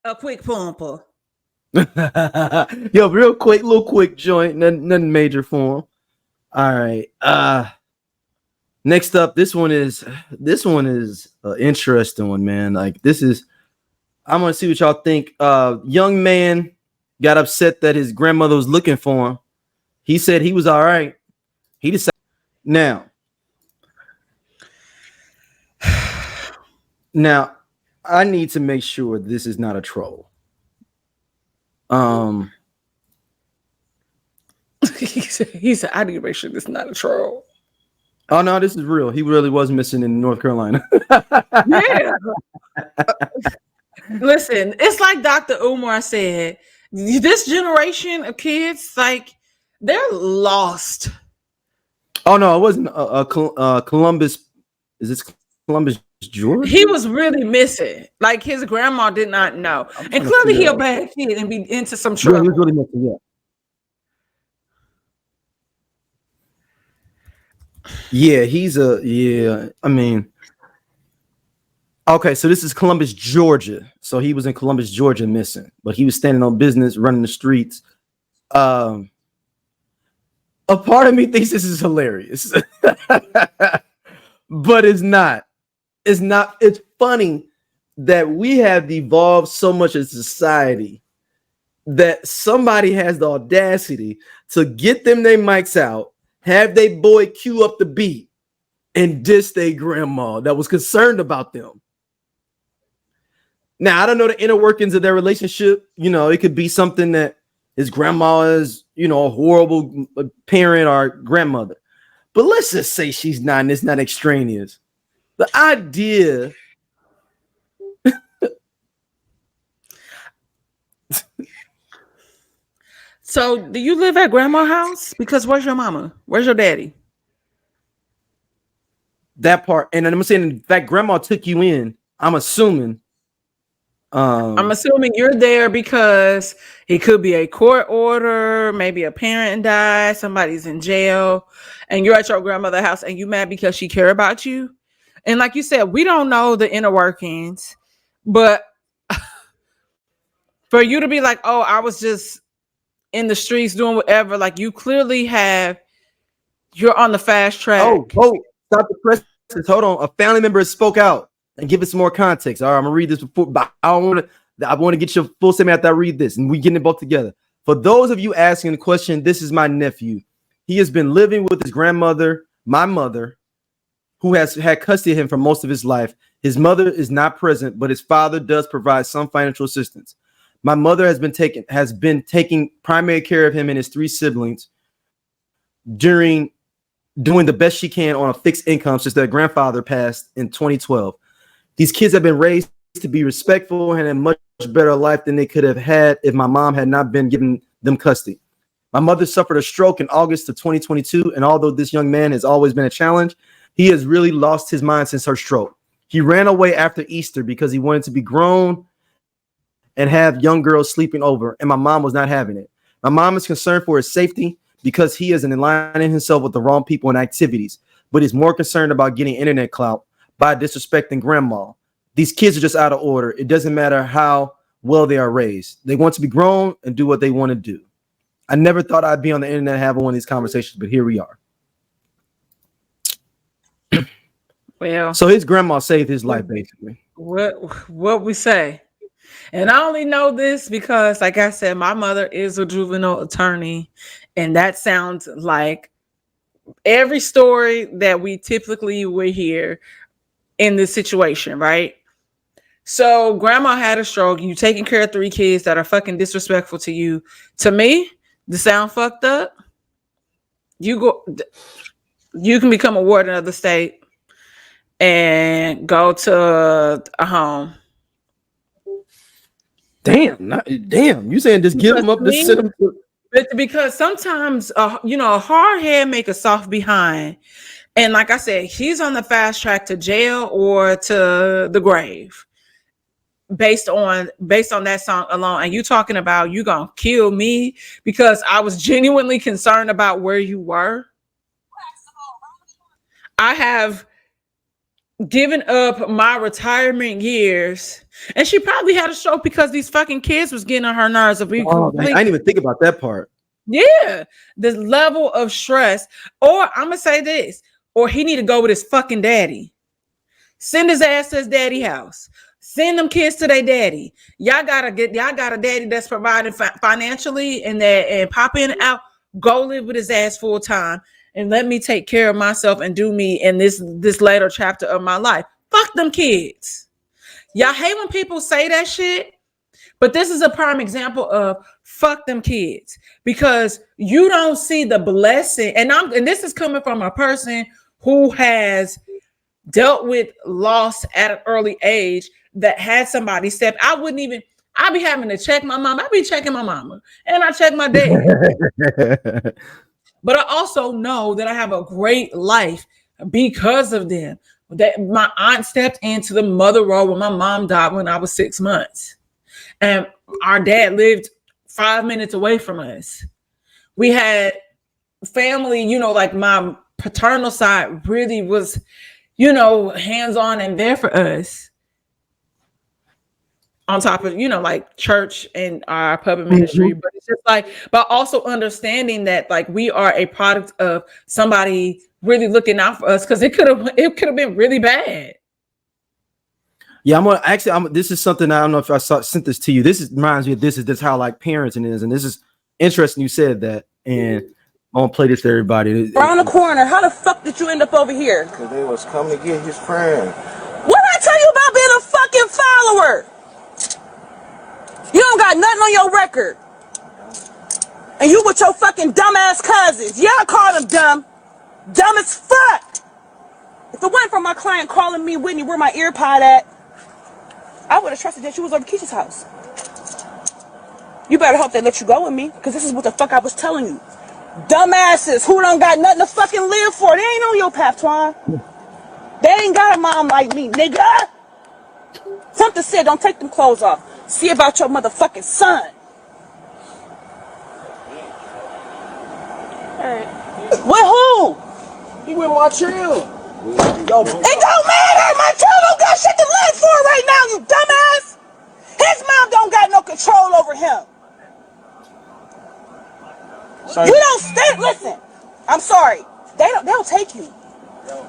A quick pumper. Yo, real quick, little quick joint, nothing major for him. All right. Next up, this one is an interesting one, man. Like this is, I'm gonna see what y'all think. Young man got upset that his grandmother was looking for him. He said he was all right. He decided now. Now, I need to make sure this is not a troll. He said, I need to make sure this is not a troll. Oh no, this is real. He really was missing in North Carolina. Yeah. Listen, it's like Dr. Umar said, this generation of kids, like, they're lost. Oh no, it wasn't Columbus. Is this Columbus, Georgia? He was really missing. Like his grandma did not know. And clearly he a bad kid and be into some trouble. Yeah, he was really missing, yeah. Yeah, I mean, okay, so this is Columbus, Georgia. So he was in Columbus, Georgia missing, but he was standing on business, running the streets. A part of me thinks this is hilarious, but it's not. It's not. It's funny that we have evolved so much as society that somebody has the audacity to get them their mics out, have they boy cue up the beat, and diss their grandma that was concerned about them. Now, I don't know the inner workings of their relationship. You know, it could be something that his grandma is, you know, a horrible parent or grandmother. But let's just say she's not, and it's not extraneous. The idea. So, do you live at grandma's house? Because where's your mama? Where's your daddy? That part. And I'm saying, in fact, grandma took you in. I'm assuming you're there because it could be a court order, maybe a parent died, somebody's in jail, and you're at your grandmother's house and you mad because she care about you. And like you said, we don't know the inner workings, but for you to be like, oh, I was just in the streets doing whatever, like you clearly you're on the fast track. Oh, stop the press. Hold on. A family member spoke out and give us some more context. All right, I'm gonna read this before, but I want to get your full statement after I read this, and we getting it both together. For those of you asking the question, this is my nephew. He has been living with his grandmother, my mother, who has had custody of him for most of his life. His mother is not present, but his father does provide some financial assistance. My mother has been taking primary care of him and his 3 siblings doing the best she can on a fixed income since their grandfather passed in 2012. These kids have been raised to be respectful and a much better life than they could have had if my mom had not been giving them custody. My mother suffered a stroke in August of 2022, and although this young man has always been a challenge, he has really lost his mind since her stroke. He ran away after Easter because he wanted to be grown and have young girls sleeping over, and my mom was not having it. My mom is concerned for his safety because he is aligning himself with the wrong people and activities, but is more concerned about getting internet clout by disrespecting grandma. These kids are just out of order. It doesn't matter how well they are raised. They want to be grown and do what they want to do. I never thought I'd be on the internet having one of these conversations, but here we are. Well, so his grandma saved his life, basically. What we say? And I only know this because, like I said, my mother is a juvenile attorney, and that sounds like every story that we typically would hear in this situation, right? So grandma had a stroke. You taking care of 3 kids that are fucking disrespectful to you. To me, the sound fucked up. You can become a warden of the state and go to a home. Damn! You saying just give them up? Just sit them. Because sometimes, a hard head make a soft behind, and like I said, he's on the fast track to jail or to the grave, based on that song alone. And you talking about you gonna kill me because I was genuinely concerned about where you were. I have giving up my retirement years. And she probably had a stroke because these fucking kids was getting on her nerves. If we Oh, I didn't even think about that part. yeah, this level of stress. Or I'm gonna say this, or he need to go with his fucking daddy. Send his ass to his daddy house. Send them kids to their daddy. Y'all got a daddy that's providing financially and that and pop in and out. Go live with his ass full time and let me take care of myself and do me in this later chapter of my life. Fuck them kids. Y'all hate when people say that shit, but this is a prime example of fuck them kids because you don't see the blessing. And this is coming from a person who has dealt with loss at an early age that had somebody step. I'd be having to check my mom. I'd be checking my mama and I check my dad. But I also know that I have a great life because of them. That my aunt stepped into the mother role when my mom died when I was 6 months. And our dad lived 5 minutes away from us. We had family, like my paternal side really was, hands-on and there for us. On top of, like church and our puppet ministry, but it's just but also understanding that like we are a product of somebody really looking out for us because it could have been really bad. Yeah, this is something I don't know if I sent this to you. Reminds me of this how like parenting is, and this is interesting. You said that, and I'm gonna play this to everybody. Around the corner. How the fuck did you end up over here? Because they was coming to get his friend. What did I tell you about being a fucking follower? You don't got nothing on your record. And you with your fucking dumbass cousins. Yeah, I call them dumb. Dumb as fuck. If it wasn't for my client calling me, Whitney, where my ear pod at, I would have trusted that you was over Keisha's house. You better hope they let you go with me, because this is what the fuck I was telling you. Dumbasses who don't got nothing to fucking live for. They ain't on your path, Twan. They ain't got a mom like me, nigga. Something said, don't take them clothes off. See about your motherfucking son. Hey. With who? He with my child. It don't matter. My child don't got shit to live for right now, you dumbass. His mom don't got no control over him. Sorry. You don't stand. Listen, I'm sorry. They'll take you.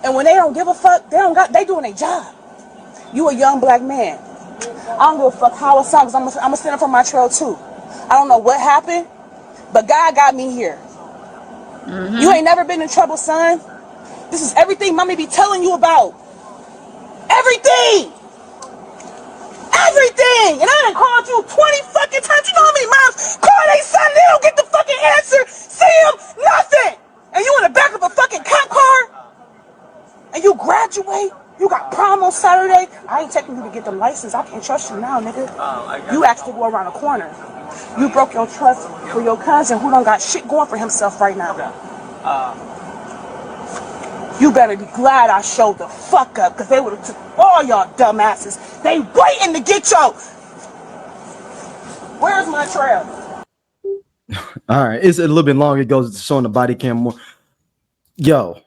And when they don't give a fuck, they doing their job. You a young black man. I don't give a fuck how it sounds. I'm gonna stand up for my trail too. I don't know what happened, but God got me here. Mm-hmm. You ain't never been in trouble, son. This is everything mommy be telling you about. Everything. Everything. And I done called you 20 fucking times. You know how many moms call their son, they don't get the fucking answer. See him, nothing. And you in the back of a fucking cop car? And you graduate? You got prom on Saturday? I ain't taking you to get the license. I can't trust you now, nigga. You asked to go around the corner. You broke your trust for your cousin who don't got shit going for himself right now. You better be glad I showed the fuck up, because they would have took all y'all dumbasses. They waiting to get you. Where's my trail? All right, it's a little bit long. It goes showing the body cam more. Yo,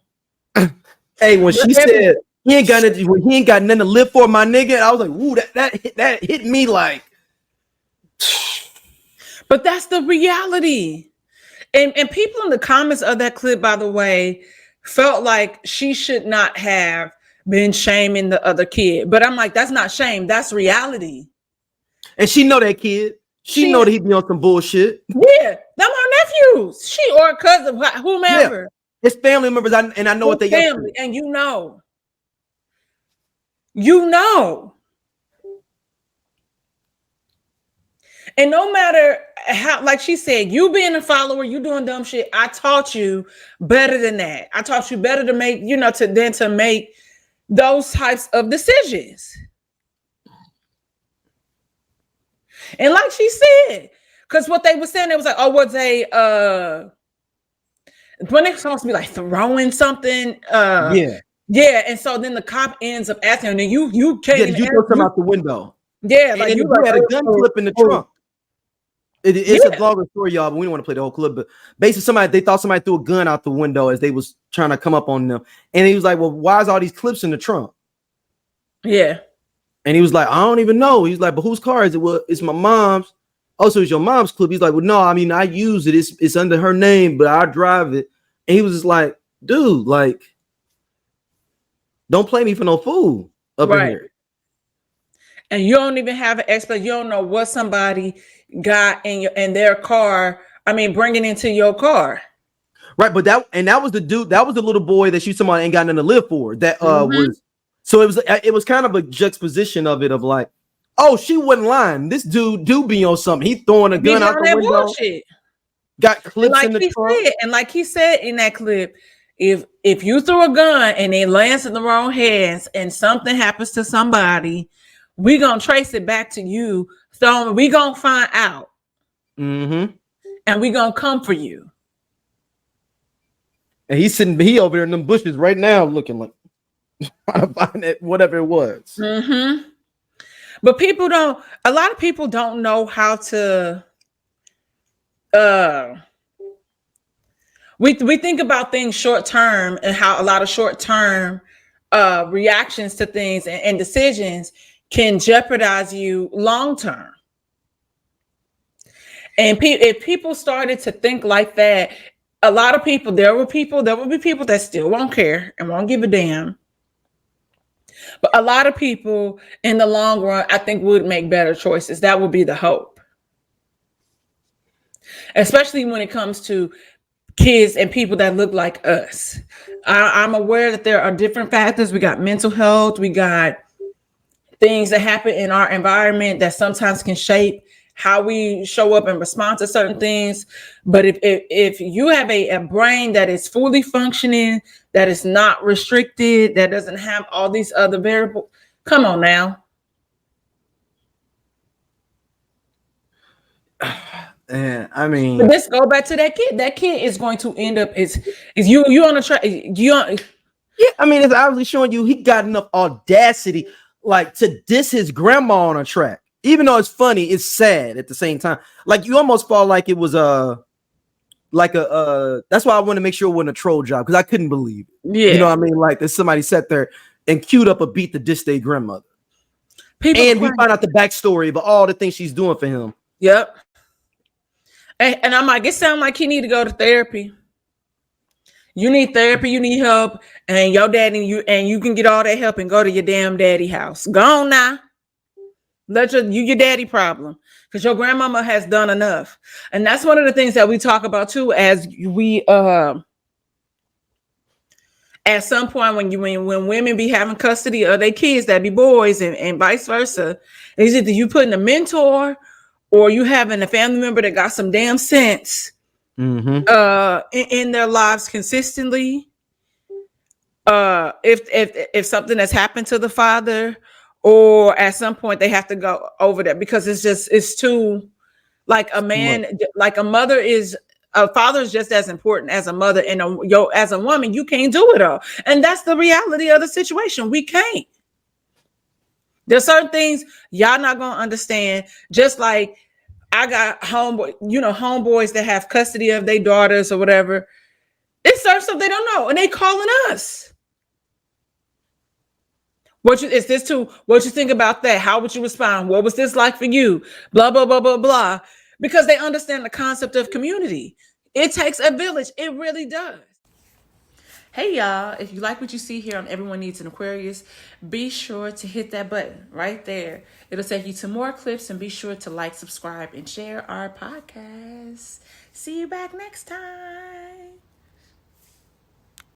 hey, when she said he ain't got nothing to live for, my nigga, I was like, ooh, that hit me like. But that's the reality. And people in the comments of that clip, by the way, felt like she should not have been shaming the other kid. But I'm like, that's not shame. That's reality. And she know that kid. She know that he be on some bullshit. Yeah, them her nephews. She or cousin, whomever. Yeah. His family members, and I know what they family, and you know. And no matter how, like she said, you being a follower, you doing dumb shit. I taught you better than that. I taught you better to make, to make those types of decisions. And like she said, because what they were saying, it was like, oh, was when they're supposed to be like throwing something. Yeah. And so then the cop ends up asking him, and you can't. Yeah, you throw something out the window. Yeah, like you had a gun clip in the trunk. It's a longer story, y'all, but we don't want to play the whole clip. But basically, they thought somebody threw a gun out the window as they was trying to come up on them. And he was like, well, why is all these clips in the trunk? Yeah. And he was like, I don't even know. He's like, but whose car is it? Well, it's my mom's. Oh, so it's your mom's clip. He's like, well, no, I mean, I use it. It's under her name, but I drive it. And he was just like, dude, like, don't play me for no fool up in Right. here. And you don't even have an expert. You don't know what somebody got in their car. I mean, bringing into your car. Right. But that was the dude. That was the little boy that you somebody ain't got nothing to live for. That Mm-hmm. was. So it was kind of a juxtaposition of it of like, oh, she wasn't lying. This dude do be on something. He throwing a Be gun out on the that window. bullshit. Got And clips like in the he trunk. said, in that clip, if you throw a gun and it lands in the wrong hands and something happens to somebody, we gonna trace it back to you. So we gonna find out, Mm-hmm. and we gonna come for you. And he over there in them bushes right now looking like trying to find it, whatever it was. Mm-hmm. But a lot of people don't know how to we think about things short term and how a lot of short term reactions to things and decisions can jeopardize you long term. And if people started to think like that, a lot of people, there will be people that still won't care and won't give a damn. But a lot of people in the long run, I think, would make better choices. That would be the hope. Especially when it comes to kids and people that look like us. I'm aware that there are different factors. We got mental health, we got things that happen in our environment that sometimes can shape how we show up and respond to certain things. But if you have a brain that is fully functioning, that is not restricted, that doesn't have all these other variables, come on now. And I mean, But let's go back to that kid. That kid is going to end up is you on a track. You on yeah, I mean, it's obviously showing you he got enough audacity like to diss his grandma on a track. Even though it's funny, it's sad at the same time. Like you almost felt like it was that's why I want to make sure it wasn't a troll job because I couldn't believe it. yeah. You know what I mean? Like that somebody sat there and queued up a beat to diss their grandmother. People And we cry. find out the backstory of all the things she's doing for him. Yep. And I'm like, it sounds like he need to go to therapy. You need therapy, you need help, and your daddy you can get all that help and go to your damn daddy house. Go on now. Let your daddy problem. Because your grandmama has done enough. And that's one of the things that we talk about too, as we at some point when women be having custody of their kids that be boys and vice versa, is either you putting a mentor or you having a family member that got some damn sense in their lives consistently. If something has happened to the father, or at some point they have to go over that because it's too like a man, like a father is just as important as a mother, and as a woman, you can't do it all. And that's the reality of the situation. We can't. There's certain things y'all not gonna understand. Just like I got homeboys that have custody of their daughters or whatever. It's certain stuff they don't know, and they calling us. What you think about that? How would you respond? What was this like for you? Blah, blah, blah, blah, blah. Because they understand the concept of community. It takes a village. It really does. Hey y'all, if you like what you see here on Everyone Needs an Aquarius, be sure to hit that button right there. It'll take you to more clips, and be sure to like, subscribe, and share our podcast. See you back next time.